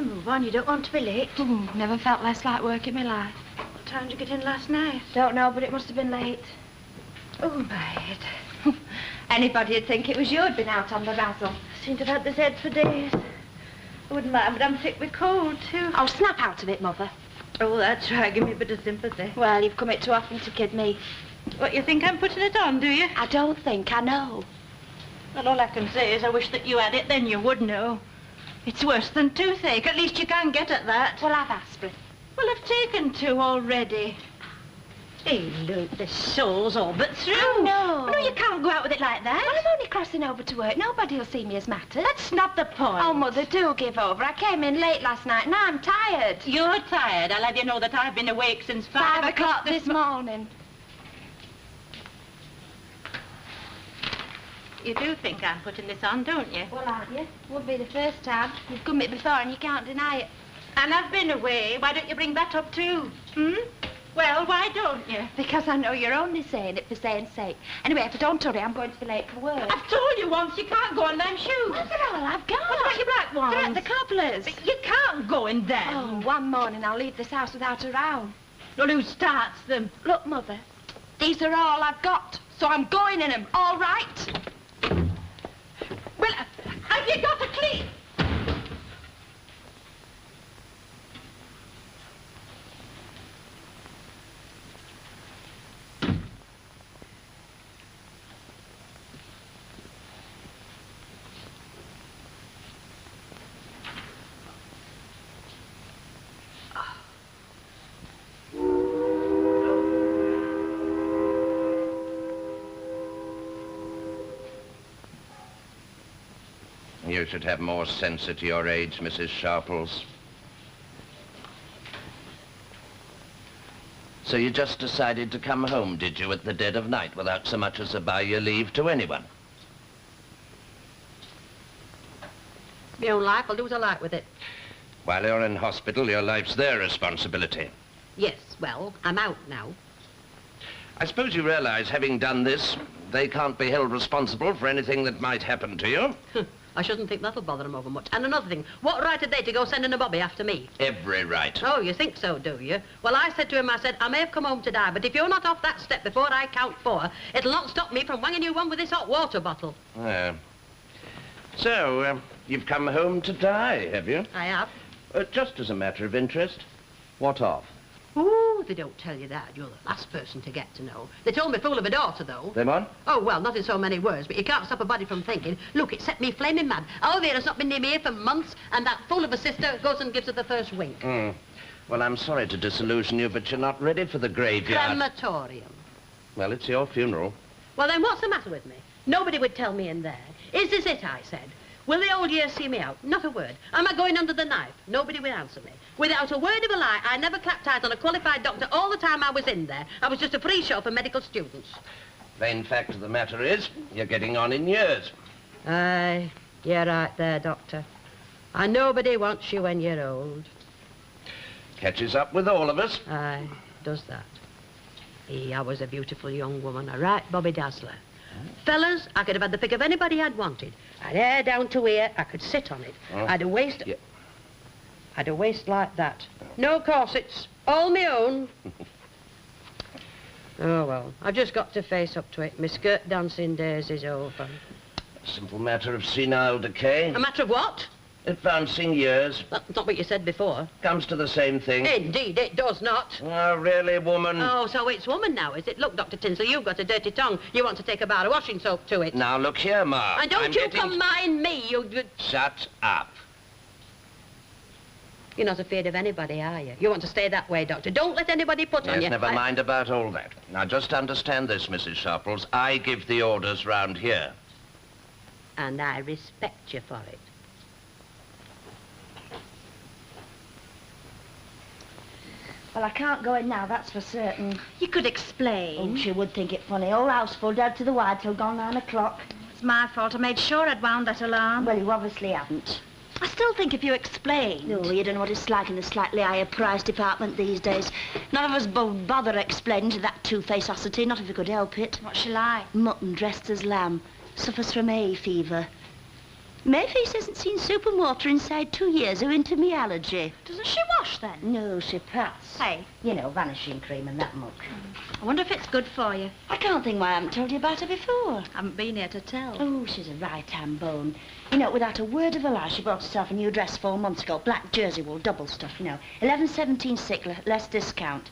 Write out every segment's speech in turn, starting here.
better move on. You don't want to be late. Never felt less like work in my life. What time did you get in last night? Don't know, but it must have been late. Oh, mate. Anybody'd think it was you who'd been out on the razzle. I seem to have had this head for days. I wouldn't mind, but I'm sick with cold, too. Oh, snap out of it, Mother. Oh, that's right. Give me a bit of sympathy. Well, you've come it too often to kid me. What, you think I'm putting it on, do you? I don't think, I know. Well, all I can say is I wish that you had it, then you would know. It's worse than toothache. At least you can't get at that. Well, I've aspirin. Well, I've taken 2 already. Hey, look, the sole's all but through. Oh, no. No, you can't go out with it like that. Well, I'm only crossing over to work. Nobody'll see me as matters. That's not the point. Oh, Mother, do give over. I came in late last night and I'm tired. You're tired. I'll have you know that I've been awake since 5 o'clock this morning. You do think I'm putting this on, don't you? Well, aren't you? Would be the first time. You've come it before and you can't deny it. And I've been away. Why don't you bring that up too? Well, why don't you? Because I know you're only saying it for saying sake. Anyway, if I don't hurry, I'm going to be late for work. I've told you once you can't go in them shoes. Well, they're all I've got. What about your black ones? They're at the cobbler's. But you can't go in them. Oh, one morning I'll leave this house without a row. Well, who starts them? Look, Mother, these are all I've got, so I'm going in them, all right? Well, have you got a cleat? You should have more sense at your age, Mrs. Sharples. So you just decided to come home, did you, at the dead of night, without so much as a by-your leave to anyone? My own life, I'll do what I like with it. While you're in hospital, your life's their responsibility. Yes, well, I'm out now. I suppose you realize, having done this, they can't be held responsible for anything that might happen to you. I shouldn't think that'll bother them over much. And another thing, what right had they to go sending a bobby after me? Every right. Oh, you think so, do you? Well, I said to him, I may have come home to die, but if you're not off that step before I count 4, it'll not stop me from wanging you one with this hot water bottle. So, you've come home to die, have you? I have. Just as a matter of interest, what of? Ooh, they don't tell you that. You're the last person to get to know. They told me fool of a daughter, though. Them on? Oh, well, not in so many words, but you can't stop a body from thinking. Look, it set me flaming mad. Olivier's not been near me here for months, and that fool of a sister goes and gives her the first wink. Well, I'm sorry to disillusion you, but you're not ready for the graveyard. Crematorium. Well, it's your funeral. Well, then what's the matter with me? Nobody would tell me in there. Is this it, I said? Will the old years see me out? Not a word. Am I going under the knife? Nobody will answer me. Without a word of a lie, I never clapped eyes on a qualified doctor all the time I was in there. I was just a free show for medical students. Plain fact of the matter is, you're getting on in years. Aye, you're right there, Doctor. And nobody wants you when you're old. Catches up with all of us. Aye, does that. I was a beautiful young woman, a right Bobby Dazzler. Fellas, I could have had the pick of anybody I'd wanted. I'd hair down to here, I could sit on it. I'd a waist... Yeah. I'd a waist like that. No corsets, all my own. Oh, well, I've just got to face up to it. My skirt dancing days is over. A simple matter of senile decay. A matter of what? Advancing years. That's not what you said before. Comes to the same thing. Indeed, it does not. Oh, really, woman? Oh, so it's woman now, is it? Look, Dr. Tinsley, you've got a dirty tongue. You want to take a bar of washing soap to it. Now, look here, Ma. And don't you come mind me, you... Shut up. You're not afraid of anybody, are you? You want to stay that way, Doctor. Don't let anybody put on you. Yes, never mind about all that. Now, just understand this, Mrs. Sharples. I give the orders round here. And I respect you for it. Well, I can't go in now, that's for certain. You could explain. Oh, she would think it funny. Whole house full, dead to the wire till gone 9 o'clock. It's my fault. I made sure I'd wound that alarm. Well, you obviously haven't. I still think if you explained... No, you don't know what it's like in the slightly higher price department these days. None of us would bother explaining to that two-faced ossity, not if we could help it. What's she like? Mutton dressed as lamb. Suffers from hay fever. Mayface hasn't seen soap and water inside 2 years owing to me allergy. Doesn't she wash, then? No, she pats. Hey. You know, vanishing cream and that muck. I wonder if it's good for you. I can't think why I haven't told you about her before. Haven't been here to tell. Oh, she's a right-hand bone. You know, without a word of a lie, she bought herself a new dress 4 months ago. Black jersey wool, double stuff, you know. 11.17 sick, less discount.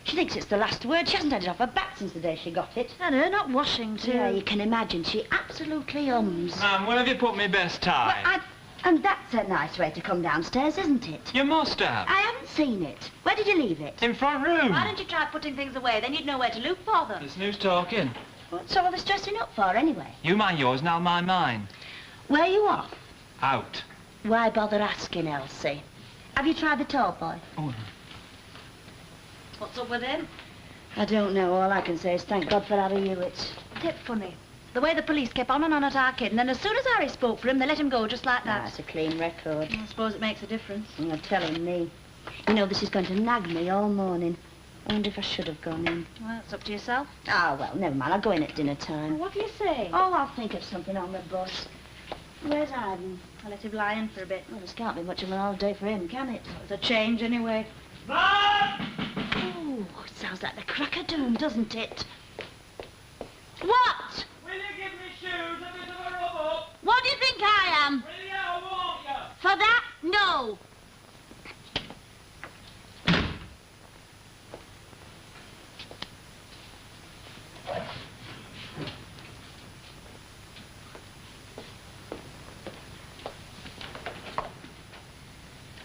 She thinks it's the last word. She hasn't had it off her back since the day she got it. And her not washing, too. Yeah, you can imagine. She absolutely ums. Ma'am, where have you put my best tie? Well, and that's a nice way to come downstairs, isn't it? You must have. I haven't seen it. Where did you leave it? In front room. Why don't you try putting things away? Then you'd know where to look for them. There's news talking. What's all this dressing up for, anyway? You mind yours, and I'll mind mine. Where are you off? Out. Why bother asking, Elsie? Have you tried the tall boy? Oh, What's up with him? I don't know. All I can say is thank God for Harry Hewitt. Tip funny. The way the police kept on and on at our kid, and then as soon as Harry spoke for him, they let him go just like that. That's a clean record. I suppose it makes a difference. You're telling me. You know, this is going to nag me all morning. I wonder if I should have gone in. Well, it's up to yourself. Ah, well, never mind. I'll go in at dinner time. What do you say? Oh, I'll think of something on the bus. Where's Ivan? I'll let him lie in for a bit. Well, this can't be much of an holiday for him, can it? It's a change, anyway. Oh, it sounds like the crack of doom, doesn't it? What? will you give me shoes, a bit of a rub up? What do you think I am? Will you, won't you? For that? No.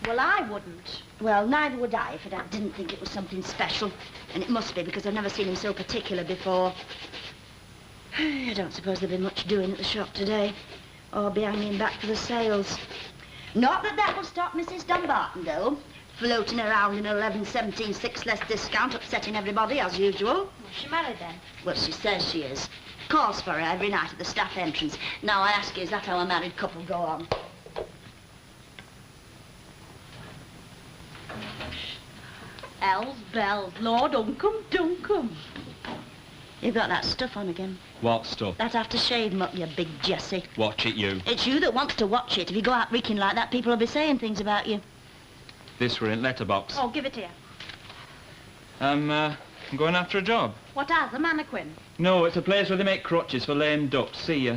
Well, I wouldn't. Well, neither would I if I didn't think it was something special. And it must be, because I've never seen him so particular before. I don't suppose there'll be much doing at the shop today. Or be hanging back for the sales. Not that that will stop Mrs. Dumbarton, though. Floating around in 11.17 6 less discount, upsetting everybody, as usual. Was she married, then? Well, she says she is. Calls for her every night at the staff entrance. Now, I ask you, is that how a married couple go on? Els, bells, Lord, Uncum, Duncum. You've got that stuff on again. What stuff? That aftershave muck, you big Jessie. Watch it, you. It's you that wants to watch it. If you go out reeking like that, people will be saying things about you. This were in letterbox. Oh, give it here. I'm going after a job. What as, a mannequin? No, it's a place where they make crutches for lame ducks. See ya.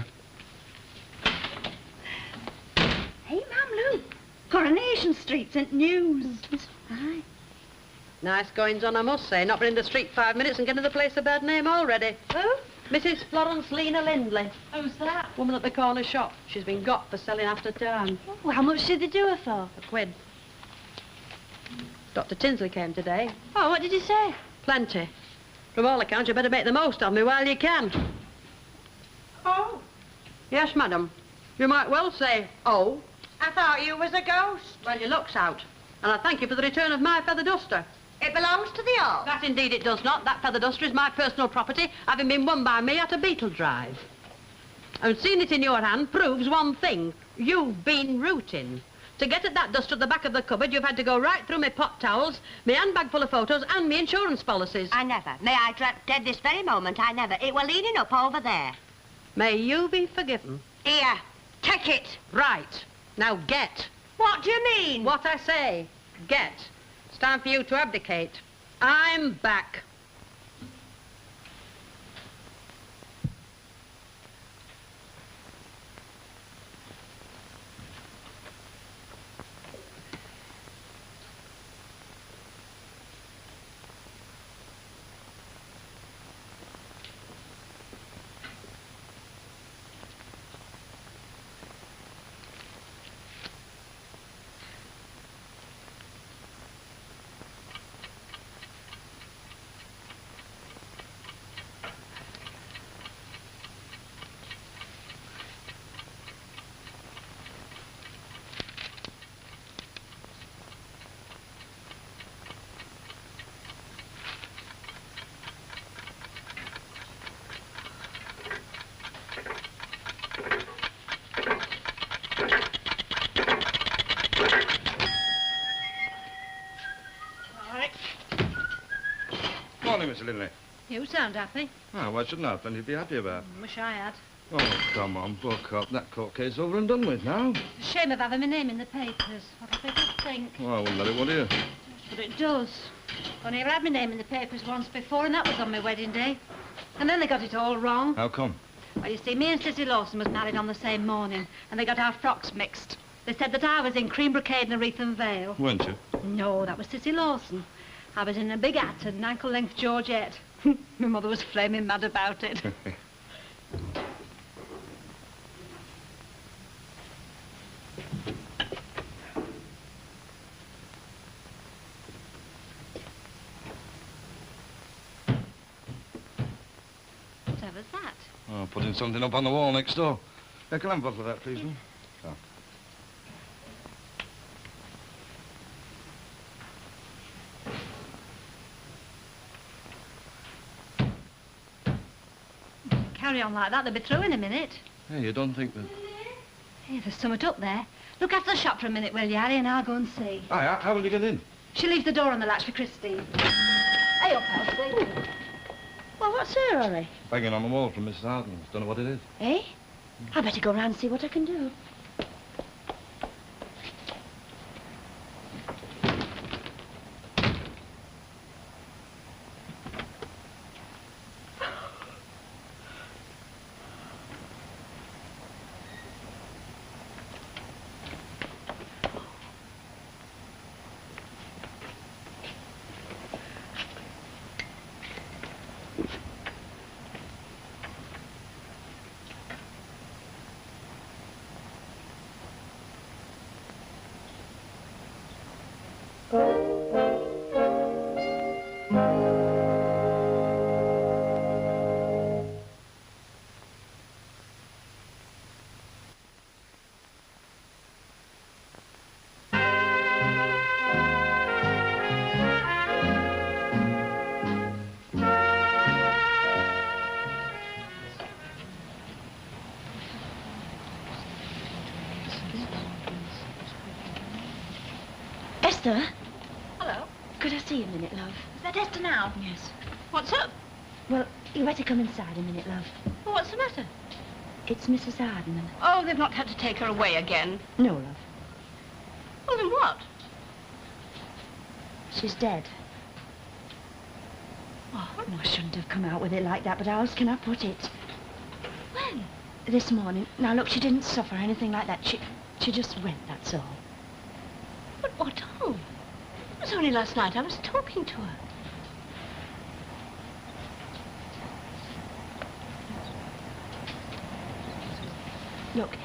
Hey, Ma'am, look. Coronation Street, St. News. Aye. Nice goings on, I must say. Not been in the street 5 minutes and getting the place a bad name already. Who? Mrs. Florence Lena Lindley. Who's that? Woman at the corner shop. She's been got for selling after town. Oh, how much did they do her for? A quid. Dr. Tinsley came today. Oh, what did he say? Plenty. From all accounts, you better make the most of me while you can. Oh, Yes, madam. You might well say, oh. I thought you was a ghost. Well, your luck's out. And I thank you for the return of my feather duster. It belongs to the Hall. That indeed it does not. That feather duster is my personal property, having been won by me at a beetle drive. And seeing it in your hand proves one thing. You've been rooting. To get at that duster at the back of the cupboard, you've had to go right through my pot towels, my handbag full of photos, and my insurance policies. I never. May I drop dead this very moment? I never. It were leaning up over there. May you be forgiven. Here, take it. Right. Now get. What do you mean? What I say. Get. It's time for you to abdicate. I'm back. Morning, Mr. Linley. You sound happy. Oh, why shouldn't I have plenty to be happy about? Wish I had. Oh, come on, buck up. That court case over and done with now. Shame of having my name in the papers. What do people think? Well, I wouldn't let it, would you? But it does. Only I've had my name in the papers once before, and that was on my wedding day. And then they got it all wrong. How come? Well, you see, me and Sissy Lawson was married on the same morning, and they got our frocks mixed. They said that I was in cream brocade and a wreath and veil. Weren't you? No, that was Sissy Lawson. I was in a big hat and an ankle-length Georgette. My mother was flaming mad about it. Whatever's that? Oh, putting something up on the wall next door. Can I have a bottle of that, please, ma'am? Oh. Carry on like that, they'll be through in a minute. Hey, you don't think that... Hey, there's something up there. Look after the shop for a minute, will you, Harry, and I'll go and see. Aye, how will you get in? She leaves the door on the latch for Christine. Hey up, Elsie. Well, what's her hurry? Banging on the wall from Mrs. Harden's. Don't know what it is. Eh? I better go round and see what I can do. Esther? Hello. Could I see you a minute, love? Is that Esther now? Yes. What's up? Well, you better come inside a minute, love. Well, what's the matter? It's Mrs. Harden. Oh, they've not had to take her away again. No, love. Well, then what? She's dead. What? Oh, I shouldn't have come out with it like that, but how else can I put it? When? This morning. Now, look, she didn't suffer anything like that. She just went, that's all. But what of? It was only last night I was talking to her. Look,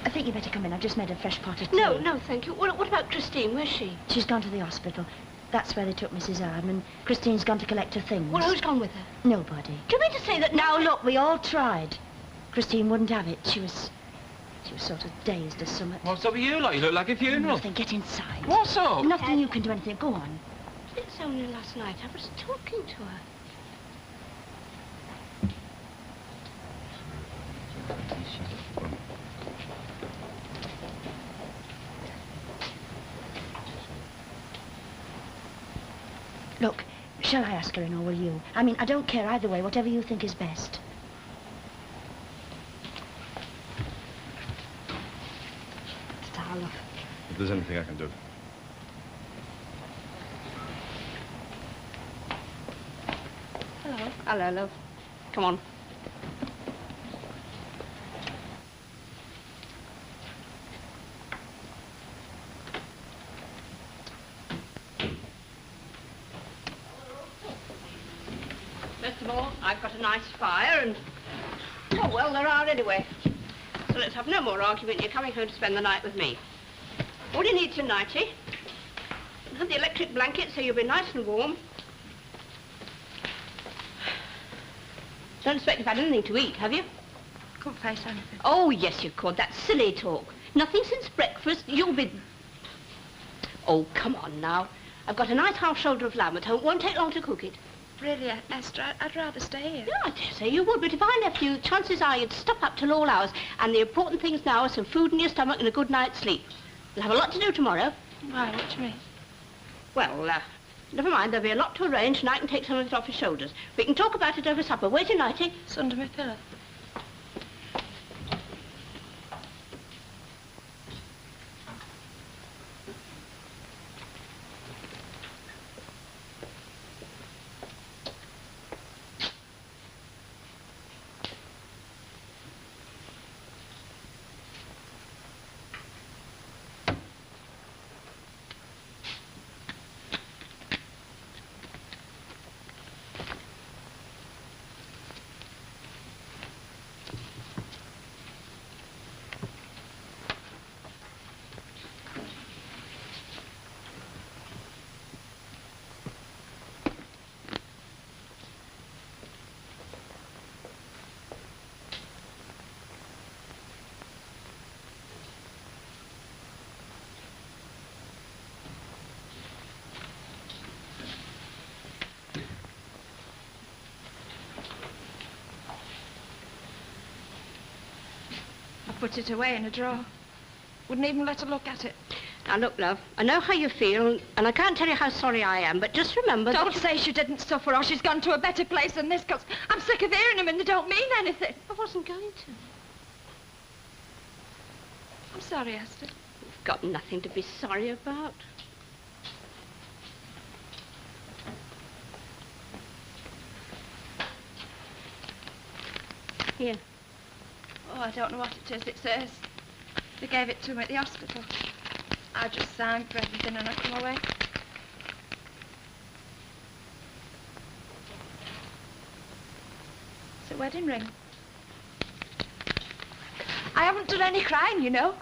I think you better come in. I've just made a fresh pot of tea. No, no, thank you. What about Christine? Where's she? She's gone to the hospital. That's where they took Mrs. Harden, and Christine's gone to collect her things. Well, who's gone with her? Nobody. Do you mean to say that Now, look, we all tried. Christine wouldn't have it. She was sort of dazed or something. What's up with you lot? You look like a funeral. Nothing. Get inside. What's up? Nothing you can do anything. Go on. It's only last night I was talking to her. Look, shall I ask her in or will you? I mean, I don't care either way, whatever you think is best. If there's anything I can do. Hello. Hello, love. Come on. First of all, I've got a nice fire and... Oh, well, there are anyway. So let's have no more argument. You're coming home to spend the night with me. All you need is a nightie. And have the electric blanket so you'll be nice and warm. Don't expect you've had anything to eat, have you? Couldn't face anything. Oh, yes, you could. That's silly talk. Nothing since breakfast. You'll be... Oh, come on now. I've got a nice half shoulder of lamb at home. It won't take long to cook it. Really, Esther, I'd rather stay here. Yeah, I dare say you would, but if I left you, chances are you'd stop up till all hours. And the important things now are some food in your stomach and a good night's sleep. You'll have a lot to do tomorrow. Why, what do you mean? Well, never mind. There'll be a lot to arrange, and I can take some of it off your shoulders. We can talk about it over supper. Where's your nightie? It's under my pillow. put it away in a drawer. Wouldn't even let her look at it. Now, look, love, I know how you feel, and I can't tell you how sorry I am, but just remember Don't say she didn't suffer or she's gone to a better place than this, because I'm sick of hearing them and they don't mean anything. I wasn't going to. I'm sorry, Esther. You've got nothing to be sorry about. Here. Oh, I don't know what it is. It says they gave it to me at the hospital. I just signed for everything and I come away. It's a wedding ring. I haven't done any crying, you know.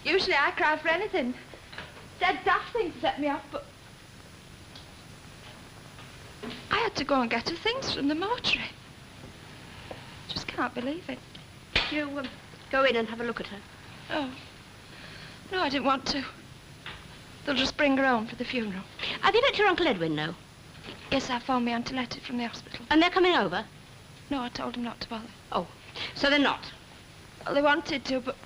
Usually I cry for anything. Dead daft things set me off, but I had to go and get her things from the mortuary. Just can't believe it. You go in and have a look at her. Oh. No, I didn't want to. They'll just bring her home for the funeral. Have you let your Uncle Edwin know? Yes, I phoned my Auntie Letty from the hospital. And they're coming over? No, I told them not to bother. Oh, so they're not? Well, they wanted to, but,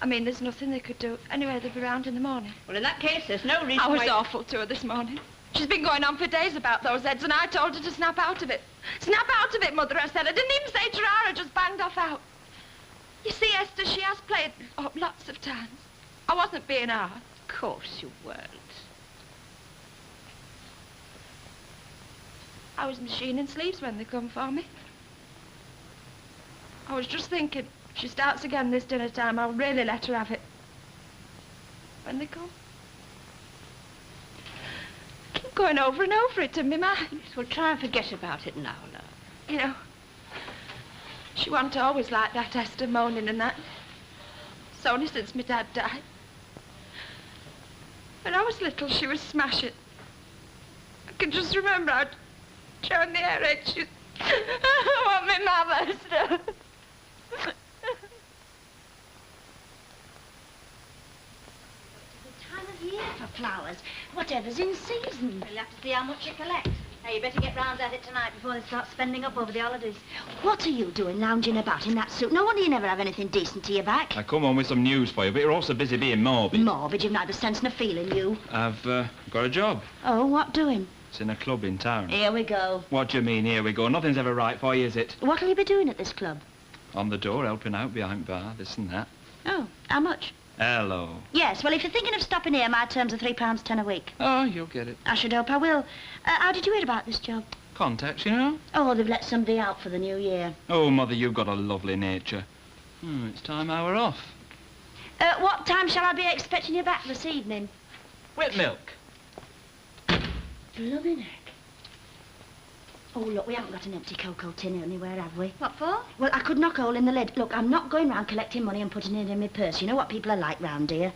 I mean, there's nothing they could do. Anyway, they'll be round in the morning. Well, in that case, there's no reason I was why... awful to her this morning. She's been going on for days about those heads, and I told her to snap out of it. Snap out of it, Mother, I said. I didn't even say Gerard, I just banged off out. You see, Esther, she has played up lots of times. I wasn't being hard. Of course you weren't. I was machining sleeves when they come for me. I was just thinking, if she starts again this dinner time, I'll really let her have it. When they come. I keep going over and over it in my mind. Yes, well, try and forget about it now, love. You know, she wasn't always like that, Esther, moaning and that. It's only since my dad died. When I was little, she was smashing. I can just remember I'd turn the hair edge. I want my mama, Esther. Time of year for flowers. Whatever's in season. We'll have to see how much you collect. Now, you better get round at it tonight before they start spending up over the holidays. What are you doing lounging about in that suit? No wonder you never have anything decent to your back. I come home with some news for you, but you're also busy being morbid. Morbid, you've neither sense nor feeling, you. I've got a job. Oh, what doing? It's in a club in town. Here we go. What do you mean, here we go? Nothing's ever right for you, is it? What'll you be doing at this club? On the door, helping out behind bar, this and that. Oh, how much? Hello. Yes, well, if you're thinking of stopping here, my terms are £3.10 a week. Oh, you'll get it. I should hope I will. How did you hear about this job? Contacts, you know? Oh, they've let somebody out for the New Year. Oh, Mother, you've got a lovely nature. It's time I were off. What time shall I be expecting you back this evening? With milk. Blooming heck. Oh, look, we haven't got an empty cocoa tin anywhere, have we? What for? Well, I could knock a hole in the lid. Look, I'm not going round collecting money and putting it in my purse. You know what people are like round here.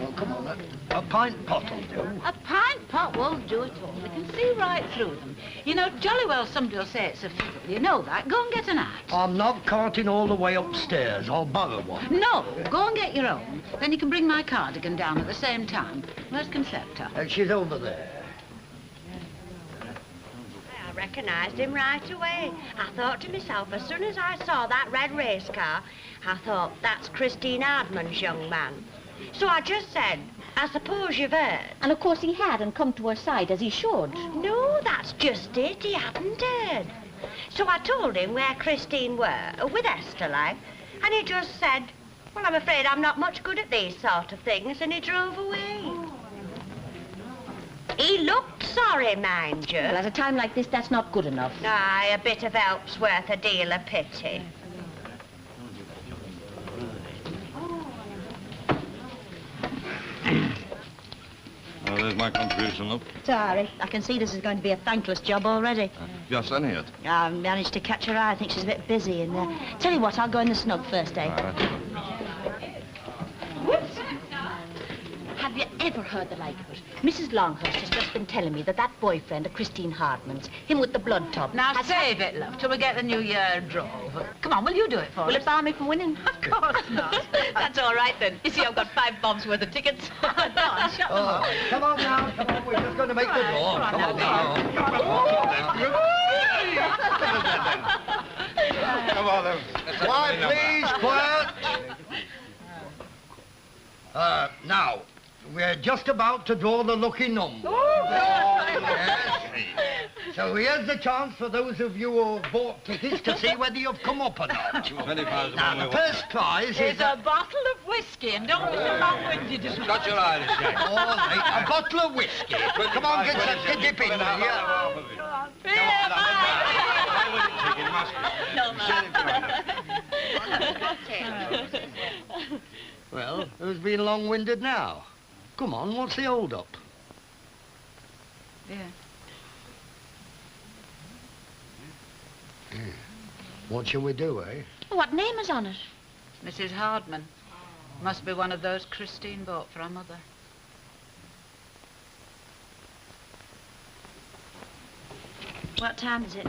Oh, come on, a pint pot will do. A pint pot won't do at all. They can see right through them. You know, jolly well somebody will say it's a fiddle. You know that. Go and get an hat. I'm not carting all the way upstairs. I'll borrow one. No, go and get your own. Then you can bring my cardigan down at the same time. Where's Concepta? She's over there. I recognised him right away. I thought to myself, as soon as I saw that red race car, I thought, that's Christine Hardman's young man. So I just said, I suppose you've heard. And of course he had and come to her side as he should. No, that's just it. He hadn't heard. So I told him where Christine were, with Esther, like, and he just said, well, I'm afraid I'm not much good at these sort of things, and he drove away. He looked sorry, mind you. Well, at a time like this, that's not good enough. Aye, a bit of help's worth a deal of pity. Oh, there's my contribution, look. Sorry, I can see this is going to be a thankless job already. Just any it. I managed to catch her eye. I think she's a bit busy. And tell you what, I'll go in the snug first, eh? Have you ever heard the like of it. Mrs. Longhurst has just been telling me that that boyfriend of Christine Hardman's, him with the blood tub... Now save it, love, till we get the New Year drove. Come on, will you do it for us? Will it bar me from winning? Of course not. That's all right, then. You see, I've got 5 bobs worth of tickets. Go on, shut them up. Come on now, come on. We're just going to make the door. Come on now. Come on, then. Quiet, please, quiet. Now, we're just about to draw the lucky number. Yes. So here's the chance for those of you who bought tickets to see whether you've come up or not. Now, the first prize is a bottle of whiskey, and don't be so long-winded. Got your eyes shut. all right, a bottle of whiskey. Come on, get some to dip in here. Well, who's been long-winded now? Come on, what's the hold-up? Yeah. What shall we do, eh? What name is on it? Mrs. Hardman. Must be one of those Christine bought for her mother. What time is it?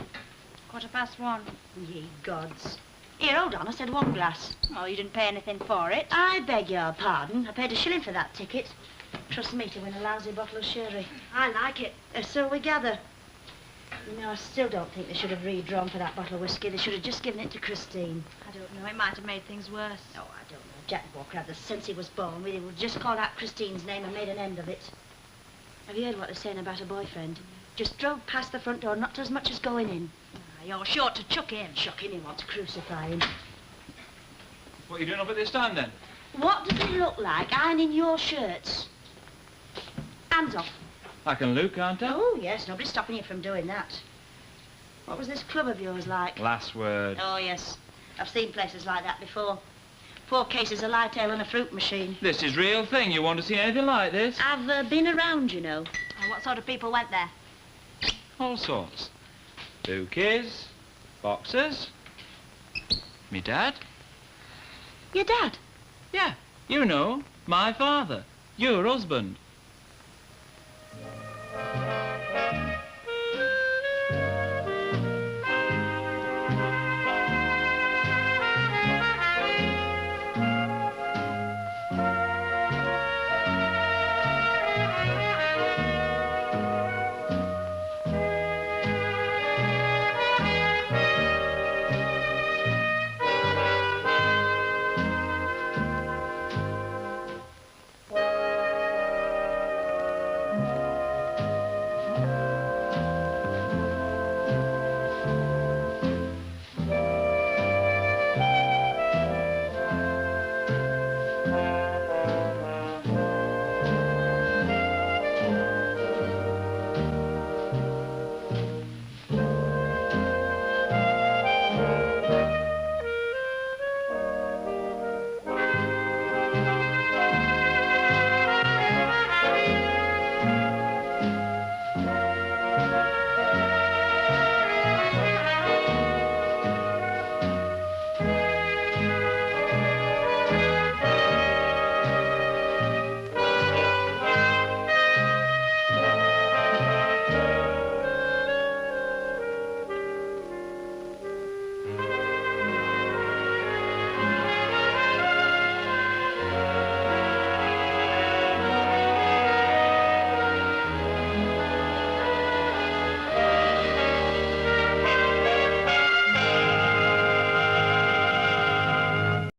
1:15. Ye gods. Here, hold on, I said 1 glass. Oh, you didn't pay anything for it? I beg your pardon. I paid a shilling for that ticket. Trust me to win a lousy bottle of sherry. I like it. So we gather. You know, I still don't think they should have redrawn for that bottle of whiskey. They should have just given it to Christine. I don't know. It might have made things worse. Oh, I don't know. Jack Walker had the sense he was born with. He would just call out Christine's name and made an end of it. Have you heard what they're saying about her boyfriend? Just drove past the front door, not as much as going in. You're sure to chuck him. Chuck him, he wants to crucify him. What are you doing up at this time, then? What does it look like ironing your shirts? Hands off. I can look, can't I? Oh, yes, nobody's stopping you from doing that. What was this club of yours like? Last word. Oh, yes. I've seen places like that before. 4 cases of light ale and a fruit machine. This is real thing. You want to see anything like this? I've been around, you know. Oh, what sort of people went there? All sorts. Bouquets, boxes. Me dad. Your dad? Yeah, you know, my father. Your husband.